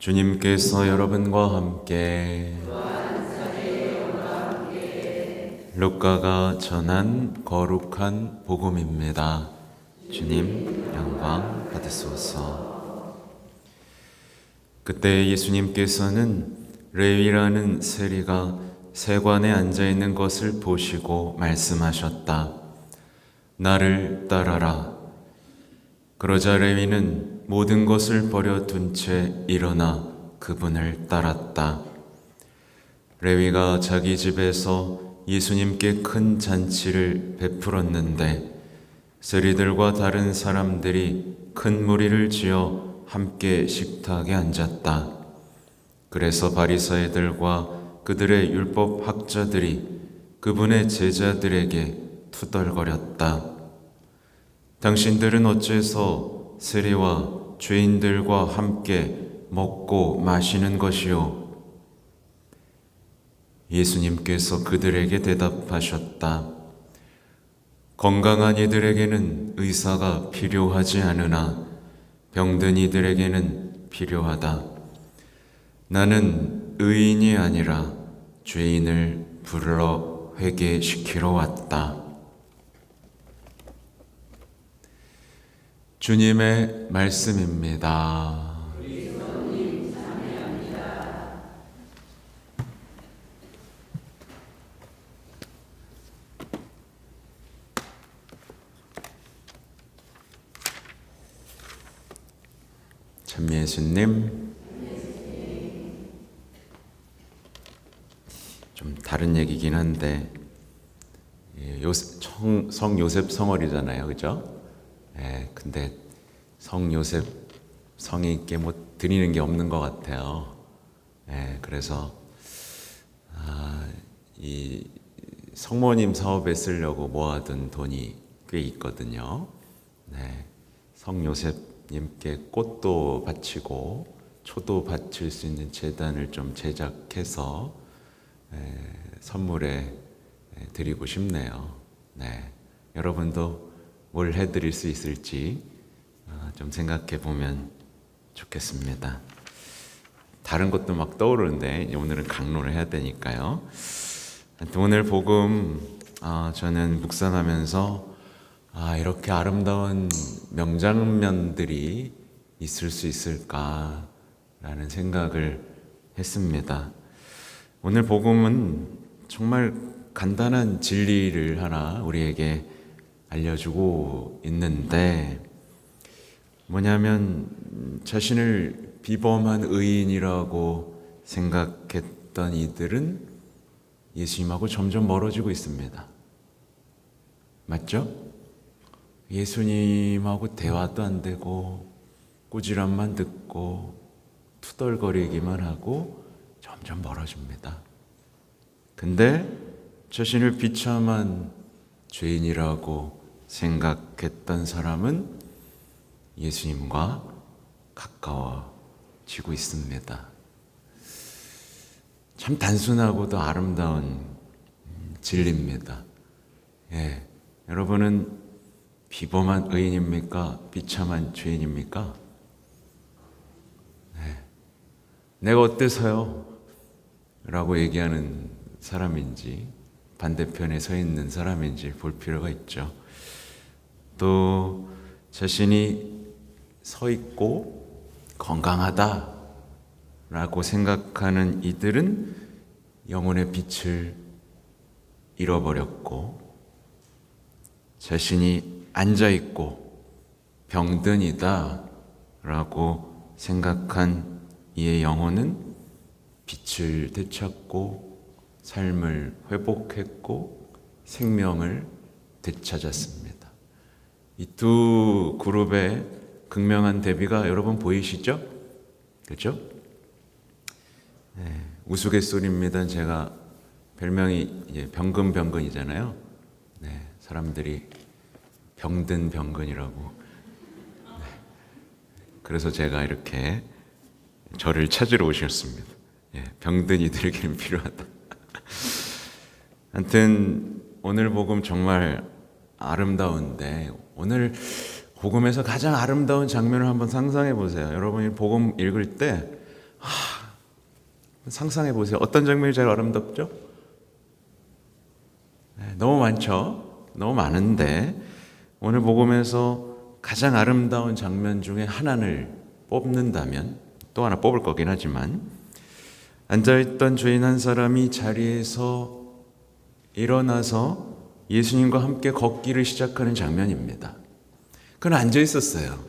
주님께서 여러분과 함께 루카가 전한 거룩한 복음입니다. 주님 영광 받으소서. 그때 예수님께서는 레위라는 세리가 세관에 앉아있는 것을 보시고 말씀하셨다. 나를 따라라. 그러자 레위는 모든 것을 버려둔 채 일어나 그분을 따랐다. 레위가 자기 집에서 예수님께 큰 잔치를 베풀었는데 세리들과 다른 사람들이 큰 무리를 지어 함께 식탁에 앉았다. 그래서 바리새인들과 그들의 율법 학자들이 그분의 제자들에게 투덜거렸다. 당신들은 어째서 세리와 죄인들과 함께 먹고 마시는 것이요? 예수님께서 그들에게 대답하셨다. 건강한 이들에게는 의사가 필요하지 않으나 병든 이들에게는 필요하다. 나는 의인이 아니라 죄인을 불러 회개시키러 왔다. 주님의 말씀입니다. 참 예수님, 좀 다른 얘기긴 한데 성 요셉 성월이잖아요, 그죠? 근데 성 요셉 성이 있게 뭐 드리는 게 없는 것 같아요. 그래서 이 성모님 사업에 쓰려고 모아둔 돈이 꽤 있거든요. 성 요셉님께 꽃도 바치고 초도 바칠 수 있는 제단을 좀 제작해서 선물에 드리고 싶네요. 여러분도 뭘 해드릴 수 있을지 좀 생각해 보면 좋겠습니다. 다른 것도 막 떠오르는데 오늘은 강론을 해야 되니까요. 오늘 복음 저는 묵상하면서 이렇게 아름다운 명장면들이 있을 수 있을까라는 생각을 했습니다. 오늘 복음은 정말 간단한 진리를 하나 우리에게 알려주고 있는데 뭐냐면 자신을 비범한 의인이라고 생각했던 이들은 예수님하고 점점 멀어지고 있습니다. 맞죠? 예수님하고 대화도 안 되고 꾸지람만 듣고 투덜거리기만 하고 점점 멀어집니다. 근데 자신을 비참한 죄인이라고 생각했던 사람은 예수님과 가까워지고 있습니다. 참 단순하고도 아름다운 진리입니다. 여러분은 비범한 의인입니까? 비참한 죄인입니까? 내가 어때서요? 라고 얘기하는 사람인지 반대편에 서 있는 사람인지 볼 필요가 있죠. 또 자신이 서 있고 건강하다라고 생각하는 이들은 영혼의 빛을 잃어버렸고 자신이 앉아있고 병든 이다라고 생각한 이의 영혼은 빛을 되찾고 삶을 회복했고 생명을 되찾았습니다. 이 두 그룹의 극명한 대비가 여러분 보이시죠? 그렇죠? 우스갯소리입니다. 제가 별명이 병근이잖아요. 사람들이 병든 병근이라고. 그래서 제가 이렇게 저를 찾으러 오셨습니다. 병든 이들에게는 필요하다. 하여튼 오늘 복음 정말 아름다운데 오늘 복음에서 가장 아름다운 장면을 한번 상상해 보세요. 여러분이 복음 읽을 때 상상해 보세요. 어떤 장면이 제일 아름답죠? 너무 많죠? 너무 많은데 오늘 복음에서 가장 아름다운 장면 중에 하나를 뽑는다면, 또 하나 뽑을 거긴 하지만, 앉아있던 죄인 한 사람이 자리에서 일어나서 예수님과 함께 걷기를 시작하는 장면입니다. 그는 앉아 있었어요.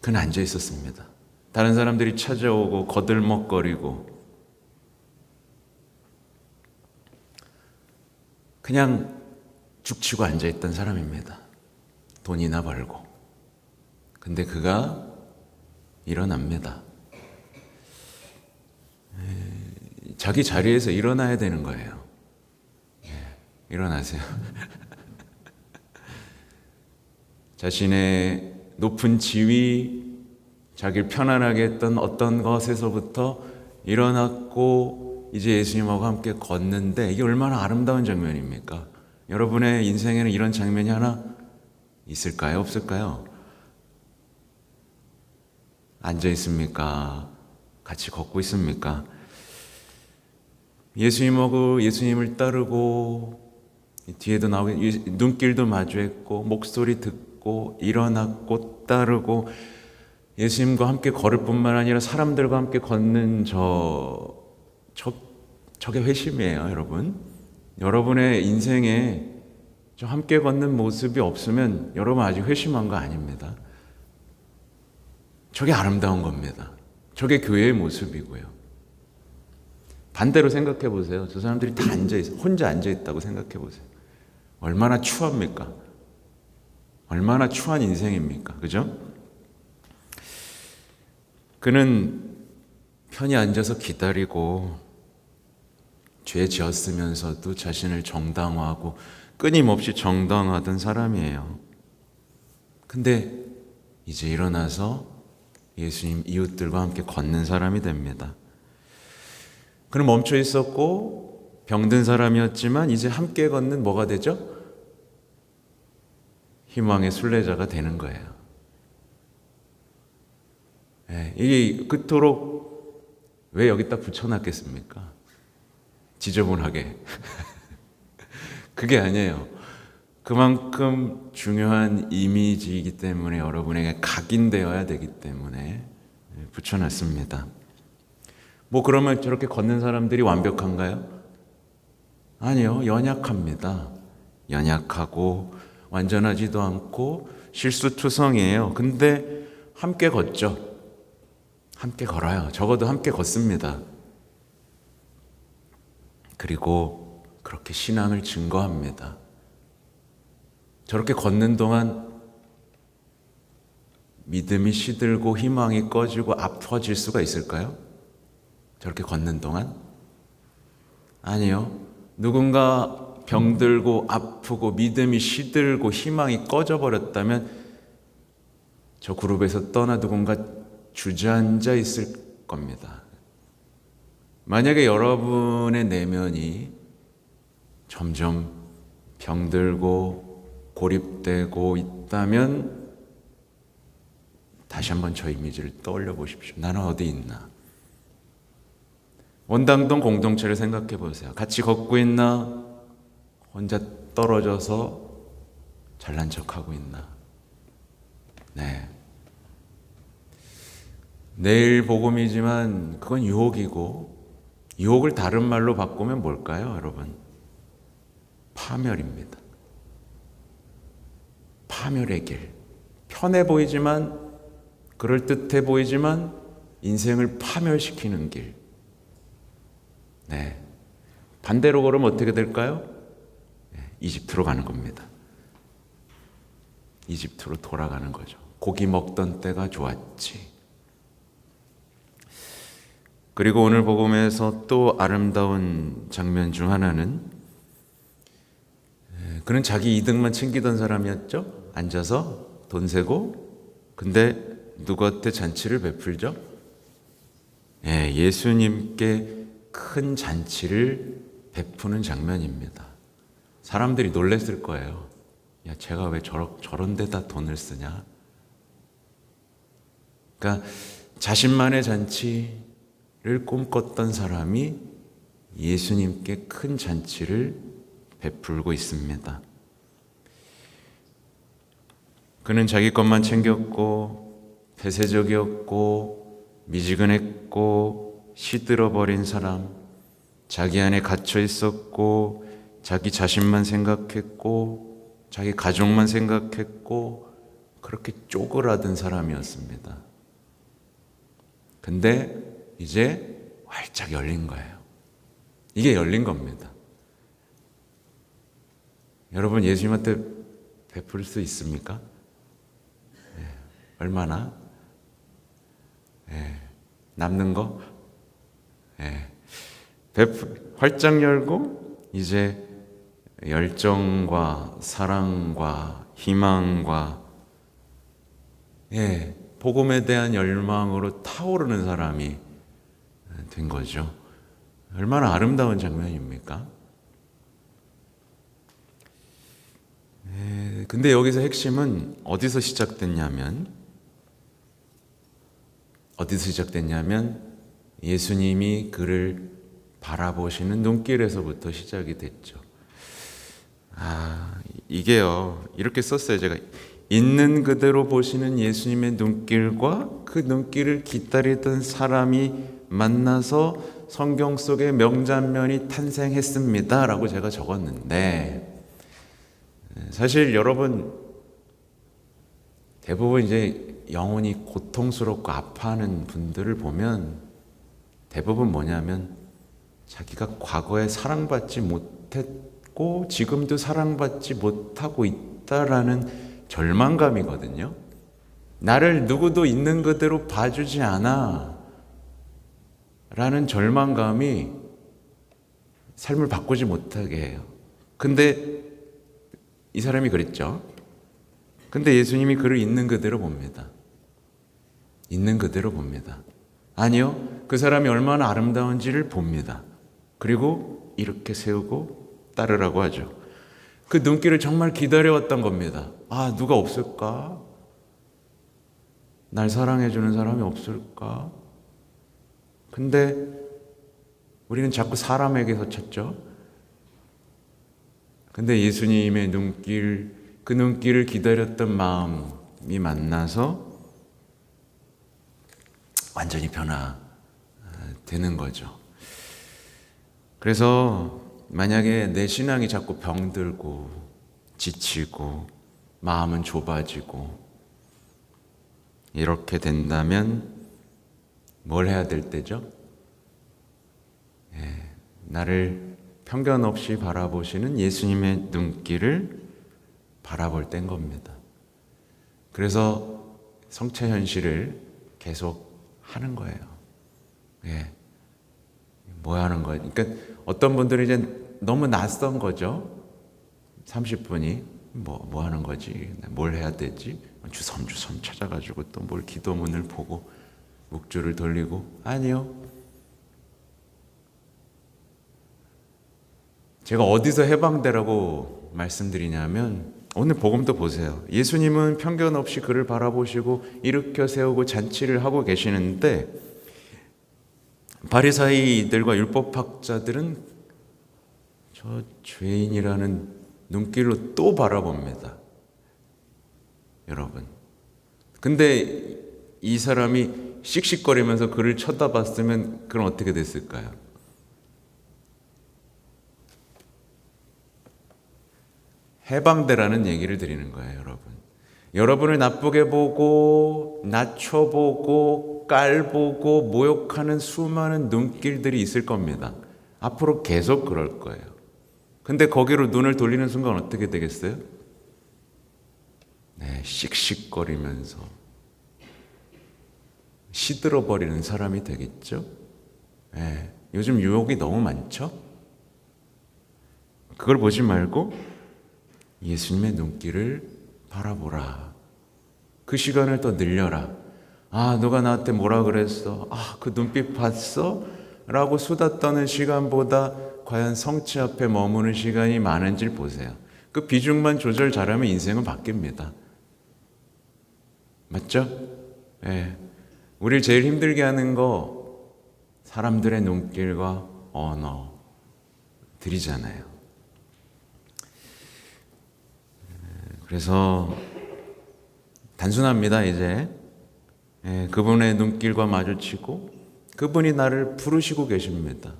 그는 앉아 있었습니다. 다른 사람들이 찾아오고 거들먹거리고 그냥 죽치고 앉아있던 사람입니다. 돈이나 벌고. 근데 그가 일어납니다. 자기 자리에서 일어나야 되는 거예요. 일어나세요. 자신의 높은 지위, 자기를 편안하게 했던 어떤 것에서부터 일어났고 이제 예수님하고 함께 걷는데, 이게 얼마나 아름다운 장면입니까? 여러분의 인생에는 이런 장면이 하나 있을까요? 없을까요? 앉아 있습니까? 같이 걷고 있습니까? 예수님을 따르고 뒤에도 나오게 눈길도 마주했고 목소리 듣고 일어났고 따르고 예수님과 함께 걸을 뿐만 아니라 사람들과 함께 걷는 저게 회심이에요, 여러분. 여러분의 인생에 저 함께 걷는 모습이 없으면 여러분 아직 회심한 거 아닙니다. 저게 아름다운 겁니다. 저게 교회의 모습이고요. 반대로 생각해 보세요. 저 사람들이 다 혼자 앉아 있다고 생각해 보세요. 얼마나 추합니까? 얼마나 추한 인생입니까? 그죠? 그는 편히 앉아서 기다리고 죄 지었으면서도 자신을 정당화하고 끊임없이 정당화하던 사람이에요. 근데 이제 일어나서 예수님 이웃들과 함께 걷는 사람이 됩니다. 그는 멈춰 있었고 병든 사람이었지만 이제 함께 걷는 뭐가 되죠? 희망의 순례자가 되는 거예요. 이게 그토록 왜 여기다 붙여놨겠습니까? 지저분하게. 그게 아니에요. 그만큼 중요한 이미지이기 때문에 여러분에게 각인되어야 되기 때문에 붙여놨습니다. 뭐 그러면 저렇게 걷는 사람들이 완벽한가요? 아니요, 연약합니다. 연약하고 완전하지도 않고 실수투성이에요. 근데 함께 걷죠. 함께 걸어요. 적어도 함께 걷습니다. 그리고 그렇게 신앙을 증거합니다. 저렇게 걷는 동안 믿음이 시들고 희망이 꺼지고 아파질 수가 있을까요? 저렇게 걷는 동안? 아니요. 누군가 병들고 아프고 믿음이 시들고 희망이 꺼져버렸다면 저 그룹에서 떠나 누군가 주저앉아 있을 겁니다. 만약에 여러분의 내면이 점점 병들고 고립되고 있다면 다시 한번 저 이미지를 떠올려 보십시오. 나는 어디 있나? 원당동 공동체를 생각해 보세요. 같이 걷고 있나? 혼자 떨어져서 잘난 척하고 있나? 네. 내일 복음이지만 그건 유혹이고, 유혹을 다른 말로 바꾸면 뭘까요, 여러분? 파멸입니다. 파멸의 길. 편해 보이지만, 그럴듯해 보이지만 인생을 파멸시키는 길. 네. 반대로 걸으면 어떻게 될까요? 이집트로 가는 겁니다. 이집트로 돌아가는 거죠. 고기 먹던 때가 좋았지. 그리고 오늘 복음에서 또 아름다운 장면 중 하나는, 그는 자기 이득만 챙기던 사람이었죠. 앉아서 돈 세고. 근데 누구한테 잔치를 베풀죠? 예수님께 큰 잔치를 베푸는 장면입니다. 사람들이 놀랬을 거예요. 야, 제가 왜 저런 데다 돈을 쓰냐? 그러니까 자신만의 잔치를 꿈꿨던 사람이 예수님께 큰 잔치를 베풀고 있습니다. 그는 자기 것만 챙겼고 폐쇄적이었고 미지근했고 시들어버린 사람, 자기 안에 갇혀 있었고 자기 자신만 생각했고 자기 가족만 생각했고 그렇게 쪼그라든 사람이었습니다. 근데 이제 활짝 열린 거예요. 이게 열린 겁니다. 여러분, 예수님한테 베풀 수 있습니까? 네. 얼마나? 네. 남는 거? 네. 활짝 열고 이제 열정과 사랑과 희망과 복음에 대한 열망으로 타오르는 사람이 된 거죠. 얼마나 아름다운 장면입니까? 근데 여기서 핵심은 어디서 시작됐냐면 예수님이 그를 바라보시는 눈길에서부터 시작이 됐죠. 이게요, 이렇게 썼어요. 제가 있는 그대로 보시는 예수님의 눈길과 그 눈길을 기다리던 사람이 만나서 성경 속에 명장면이 탄생했습니다 라고 제가 적었는데, 사실 여러분 대부분 이제 영혼이 고통스럽고 아파하는 분들을 보면 대부분 뭐냐면 자기가 과거에 사랑받지 못했고 지금도 사랑받지 못하고 있다라는 절망감이거든요. 나를 누구도 있는 그대로 봐주지 않아 라는 절망감이 삶을 바꾸지 못하게 해요. 근데 이 사람이 그랬죠. 근데 예수님이 그를 있는 그대로 봅니다. 있는 그대로 봅니다. 아니요, 그 사람이 얼마나 아름다운지를 봅니다. 그리고 이렇게 세우고 따르라고 하죠. 그 눈길을 정말 기다려왔던 겁니다. 누가 없을까? 날 사랑해주는 사람이 없을까? 근데 우리는 자꾸 사람에게서 찾죠. 근데 예수님의 눈길, 그 눈길을 기다렸던 마음이 만나서 완전히 변화되는 거죠. 그래서 만약에 내 신앙이 자꾸 병들고 지치고 마음은 좁아지고 이렇게 된다면 뭘 해야 될 때죠? 나를 편견 없이 바라보시는 예수님의 눈길을 바라볼 때인 겁니다. 그래서 성체 현실을 계속 하는 거예요. 뭐 하는 거예요? 그러니까 어떤 분들은 이제 너무 낯선 거죠. 30분이 뭐 하는 거지? 뭘 해야 되지? 주섬주섬 찾아가지고 또 뭘 기도문을 보고 묵주를 돌리고. 아니요. 제가 어디서 해방되라고 말씀드리냐면 오늘 복음도 보세요. 예수님은 편견 없이 그를 바라보시고 일으켜 세우고 잔치를 하고 계시는데 바리사이들과 율법학자들은 저 죄인이라는 눈길로 또 바라봅니다. 여러분. 근데 이 사람이 씩씩거리면서 그를 쳐다봤으면 그럼 어떻게 됐을까요? 해방되라는 얘기를 드리는 거예요, 여러분. 여러분을 나쁘게 보고 낮춰보고 깔보고 모욕하는 수많은 눈길들이 있을 겁니다. 앞으로 계속 그럴 거예요. 근데 거기로 눈을 돌리는 순간 어떻게 되겠어요? 씩씩거리면서 시들어버리는 사람이 되겠죠? 요즘 유혹이 너무 많죠? 그걸 보지 말고 예수님의 눈길을 바라보라. 그 시간을 더 늘려라. 누가 나한테 뭐라 그랬어? 그 눈빛 봤어? 라고 수다 떠는 시간보다 과연 성취 앞에 머무는 시간이 많은지를 보세요. 그 비중만 조절 잘하면 인생은 바뀝니다. 맞죠? 우리를 제일 힘들게 하는 거 사람들의 눈길과 언어들이잖아요. 그래서 단순합니다. 이제 그분의 눈길과 마주치고 그분이 나를 부르시고 계십니다.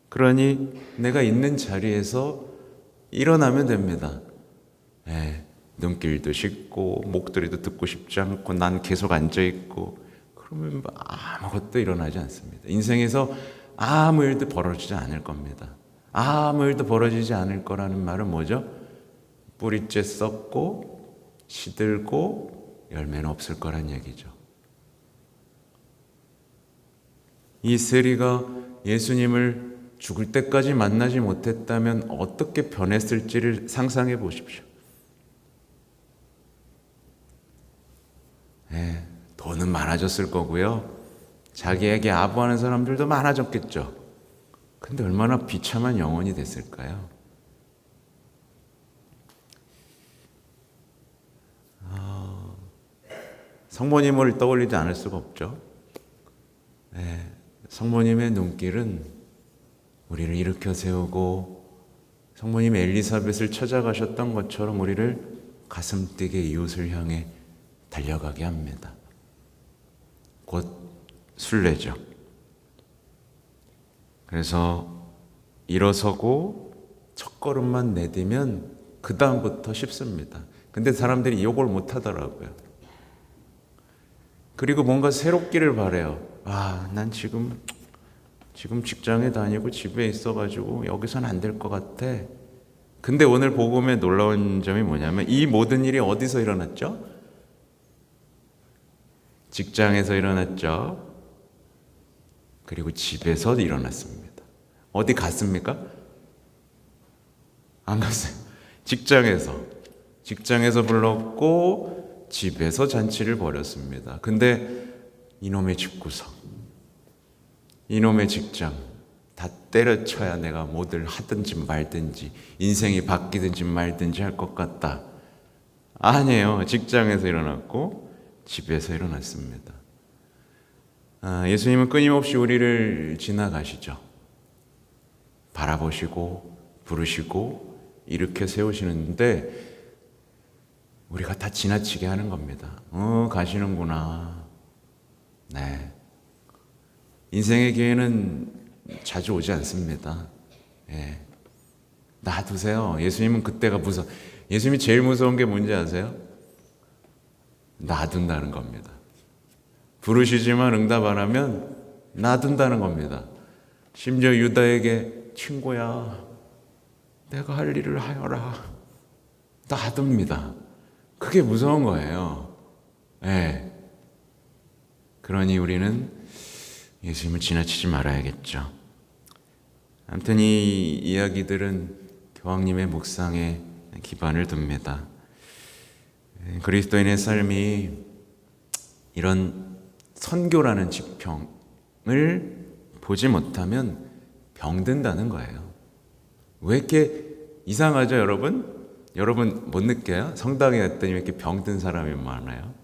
그러니 내가 있는 자리에서 일어나면 됩니다. 눈길도 식고 목소리도 듣고 싶지 않고 난 계속 앉아있고 그러면 아무것도 일어나지 않습니다. 인생에서 아무 일도 벌어지지 않을 겁니다. 아무 일도 벌어지지 않을 거라는 말은 뭐죠? 뿌리째 썩고 시들고 열매는 없을 거란 얘기죠. 이 세리가 예수님을 죽을 때까지 만나지 못했다면 어떻게 변했을지를 상상해 보십시오. 돈은 많아졌을 거고요. 자기에게 아부하는 사람들도 많아졌겠죠. 근데 얼마나 비참한 영혼이 됐을까요? 성모님을 떠올리지 않을 수가 없죠. 성모님의 눈길은 우리를 일으켜 세우고 성모님 엘리사벳을 찾아가셨던 것처럼 우리를 가슴 뛰게 이웃을 향해 달려가게 합니다. 곧 순례죠. 그래서 일어서고 첫걸음만 내디면 그 다음부터 쉽습니다. 근데 사람들이 이걸 못하더라고요. 그리고 뭔가 새롭기를 바래요. 난 지금 직장에 다니고 집에 있어가지고 여기서는 안 될 것 같아. 근데 오늘 복음의 놀라운 점이 뭐냐면 이 모든 일이 어디서 일어났죠? 직장에서 일어났죠. 그리고 집에서 일어났습니다. 어디 갔습니까? 안 갔어요. 직장에서 불렀고 집에서 잔치를 벌였습니다. 근데 이놈의 집구석, 이놈의 직장 다 때려쳐야 내가 뭐를 하든지 말든지 인생이 바뀌든지 말든지 할 것 같다. 아니에요. 직장에서 일어났고 집에서 일어났습니다. 예수님은 끊임없이 우리를 지나가시죠. 바라보시고 부르시고 일으켜 세우시는데 우리가 다 지나치게 하는 겁니다. 가시는구나. 네. 인생의 기회는 자주 오지 않습니다. 놔두세요. 예수님은 그때가 무서워. 예수님이 제일 무서운 게 뭔지 아세요? 놔둔다는 겁니다. 부르시지만 응답 안 하면 놔둔다는 겁니다. 심지어 유다에게 친구야, 내가 할 일을 하여라. 놔둡니다. 그게 무서운 거예요. 그러니 우리는 예수님을 지나치지 말아야겠죠. 아무튼 이 이야기들은 교황님의 묵상에 기반을 둡니다. 그리스도인의 삶이 이런 선교라는 지평을 보지 못하면 병든다는 거예요. 왜 이렇게 이상하죠, 여러분? 여러분 못 느껴요? 성당에 갔더니 왜 이렇게 병든 사람이 많아요?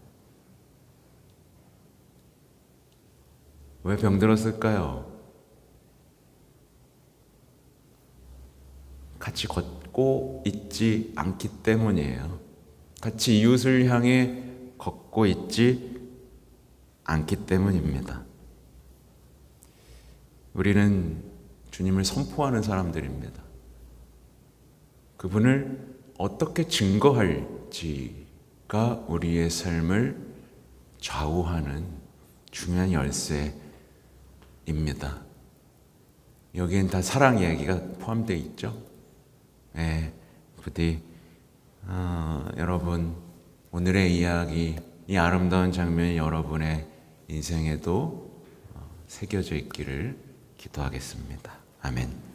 왜 병들었을까요? 같이 걷고 있지 않기 때문이에요. 같이 이웃을 향해 걷고 있지 않기 때문입니다. 우리는 주님을 선포하는 사람들입니다. 그분을 어떻게 증거할지가 우리의 삶을 좌우하는 중요한 열쇠입니다. 여기엔 다 사랑 이야기가 포함되어 있죠. 부디 여러분 오늘의 이야기, 이 아름다운 장면이 여러분의 인생에도 새겨져 있기를 기도하겠습니다. 아멘.